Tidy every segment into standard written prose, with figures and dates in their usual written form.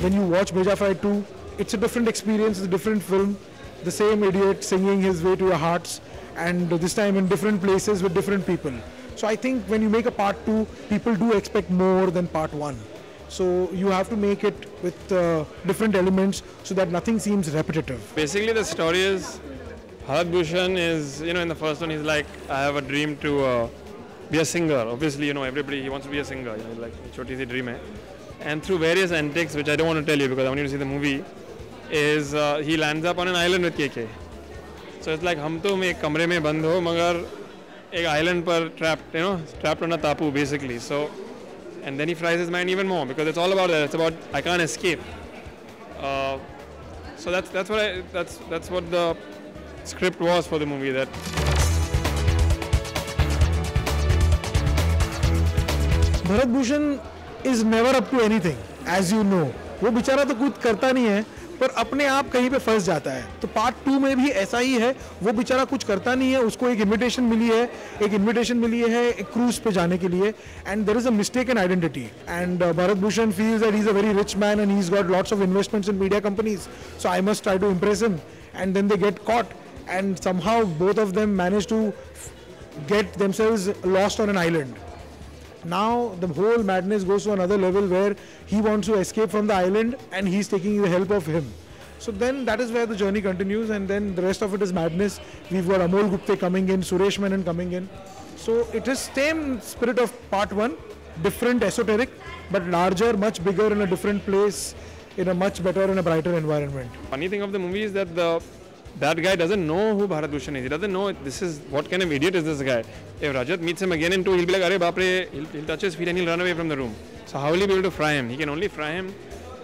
when you watch Bheja Fry 2, it's a different experience, it's a different film. The same idiot singing his way to your hearts, and this time in different places with different people. So I think when you make a part 2, people do expect more than part 1. So you have to make it with different elements so that nothing seems repetitive. Basically the story is, Bharat Bhushan is, in the first one he's like, I have a dream to be a singer. Obviously, everybody, he wants to be a singer. Like, choti si dream hai. And through various antics, which I don't want to tell you because I want you to see the movie, is he lands up on an island with KK. So it's like, हम तो एक कमरे में बंद हो मगर एक island पर trapped on a tapu basically. So, and then he fries his mind even more because it's all about that. It's about I can't escape. So that's what the script was for the movie. That Bharat Bhushan is never up to anything, as you know. वो बेचारा तो कुछ करता नहीं है, पर अपने आप कहीं पे फंस जाता है. तो पार्ट 2 में भी ऐसा ही है. वो बेचारा कुछ करता नहीं है, उसको एक इनविटेशन मिली है एक क्रूज पे जाने के लिए, and there is a mistaken identity. And Bharat Bhushan feels that he's a very rich man and he's got lots of investments in media companies. So I must try to impress him. And then they get caught, and somehow both of them manage to get themselves lost on an island. Now the whole madness goes to another level where he wants to escape from the island and he's taking the help of him. So then that is where the journey continues, and then the rest of it is madness. We've got Amol Gupte coming in, Suresh Menon coming in. So it is same spirit of part 1, different esoteric, but larger, much bigger in a different place, in a much better and a brighter environment. funny thing of the movie is that that guy doesn't know who Bharat Bhushan is. He doesn't know this is what kind of idiot is this guy. If Rajat meets him again in 2, he'll be like, "Arey baap re," he'll touch his feet and he'll run away from the room. So how will he be able to fry him? He can only fry him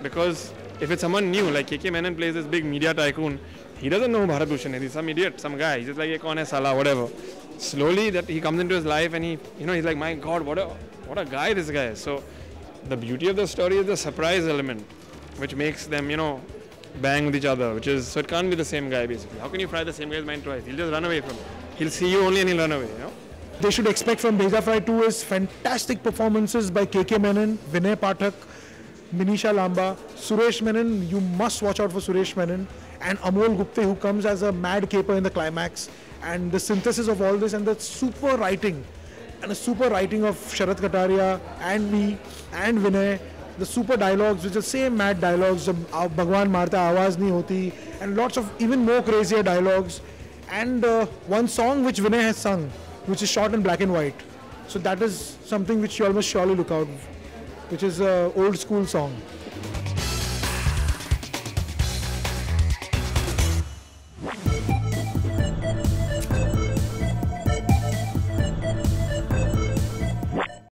because if it's someone new, like KK Menon plays this big media tycoon, he doesn't know who Bharat Bhushan is. He's some idiot, some guy. He's just like, "Ye kaun hai sala," whatever. Slowly that he comes into his life and he's like, "My God, what a guy this guy is." So the beauty of the story is the surprise element, which makes them, bang with each other, so it can't be the same guy basically. How can you fry the same guy's mind twice? He'll just run away from it. He'll see you only and he'll run away, They should expect from Bheja Fry 2 is fantastic performances by KK Menon, Vinay Pathak, Minisha Lamba, Suresh Menon. You must watch out for Suresh Menon, and Amol Gupte, who comes as a mad caper in the climax. And the synthesis of all this and the super writing of Sharat Kataria and me and Vinay, the super dialogues, which are same mad dialogues, Bhagwan Marta Awaaz Nahi Hoti, and lots of even more crazier dialogues, and one song which Vinay has sung, which is shot in black and white. So that is something which you all must surely look out, which is an old school song.